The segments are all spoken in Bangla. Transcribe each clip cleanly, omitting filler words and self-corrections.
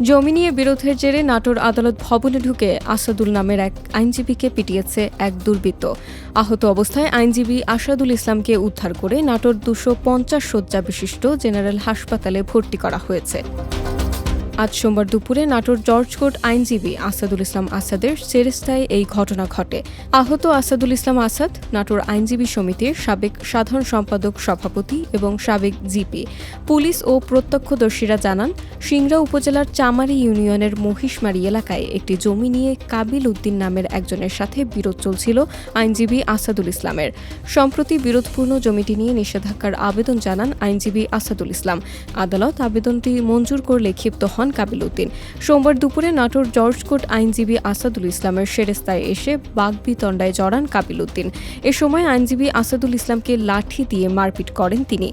জমি নিয়ে বিরোধের জেরে নাটোর আদালত ভবনে ঢুকে আসাদুল নামের এক আইনজীবীকে পিটিয়েছে এক দুর্বৃত্ত। আহত অবস্থায় আইনজীবী আসাদুল ইসলামকে উদ্ধার করে নাটোর 250 শয্যা বিশিষ্ট জেনারেল হাসপাতালে ভর্তি করা হয়েছে। আজ সোমবার দুপুরে নাটোর জর্জ কোর্ট আইনজীবী আসাদুল ইসলাম আসাদের সেরেস্তায় এই ঘটনা ঘটে। আহত আসাদুল ইসলাম আসাদ নাটোর আইনজীবী সমিতির সাবেক সাধারণ সম্পাদক সভাপতি এবং সাবেক জিপি। পুলিশ ও প্রত্যক্ষদর্শীরা জানান, সিংড়া উপজেলার চামারি ইউনিয়নের মহিষমারি এলাকায় একটি জমি নিয়ে কাবিল উদ্দিন নামের একজনের সাথে বিরোধ চলছিল আইনজীবী আসাদুল ইসলামের। সম্প্রতি বিরোধপূর্ণ জমিটি নিয়ে নিষেধাজ্ঞার আবেদন জানান আইনজীবী আসাদুল ইসলাম। আদালত আবেদনটি মঞ্জুর করলে ক্ষিপ্ত হন কাবিল উদ্দিন। সোমবার দুপুরে নাটোর জর্জ কোর্ট আইনজীবী আসাদুল ইসলামের সেরেস্তায় এসে বাগবিতণ্ডায় জড়ান কাবিল উদ্দিন। এ সময় আইনজীবী আসাদুল ইসলামকে লাঠি দিয়ে মারপিট করেন তিনি।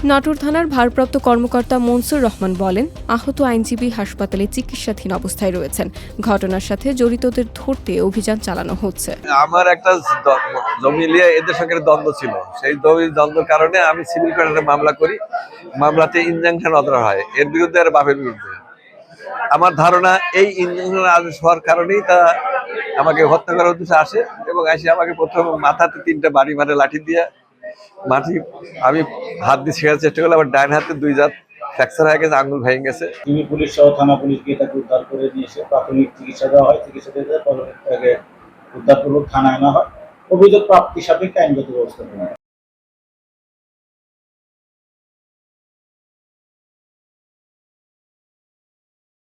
নাটোর থানার ভারপ্রাপ্ত কর্মকর্তা মনসুর রহমান বলেন, আহত আইনজীবী হাসপাতালে চিকিৎসাধীন অবস্থায় রয়েছেন। ঘটনার সাথে জড়িতদের ধরতে অভিযান চালানো হচ্ছে। আমার একটা জমি নিয়ে এদের সঙ্গে দ্বন্দ্ব ছিল। সেই দ্বন্দ্বের কারণে আমি সিভিল কোর্টে মামলা করি। মামলাতে ইনজাংশন অর্ডার হয় এর বিরুদ্ধে আর বাপের বিরুদ্ধে। আমার ধারণা এই ইনজাংশন আদেশ হওয়ার কারণেই তা আমাকে হত্যা করার উদ্দেশ্যে আসে এবং এসে আমাকে প্রথম মাথাতে 3টা বাড়ি মারে লাঠি দিয়ে। আমি হাত দিয়ে ছেড়ার চেষ্টা করলাম, আবার ডান হাতে 2 দাঁত ফ্র্যাকচার হয়ে গেছে, আঙুল ভেঙে গেছে। সিভিল পুলিশ সহ থানা পুলিশ গিয়ে তাকে উদ্ধার করে নিয়ে এসে প্রাথমিক চিকিৎসা দেওয়া হয়। চিকিৎসা দিয়ে পরবর্তী তাকে উদ্ধারপূর্বক থানায় আনা হয়। অভিযোগ প্রাপ্তি সাপেক্ষে আইনগত ব্যবস্থা নেওয়া হয়।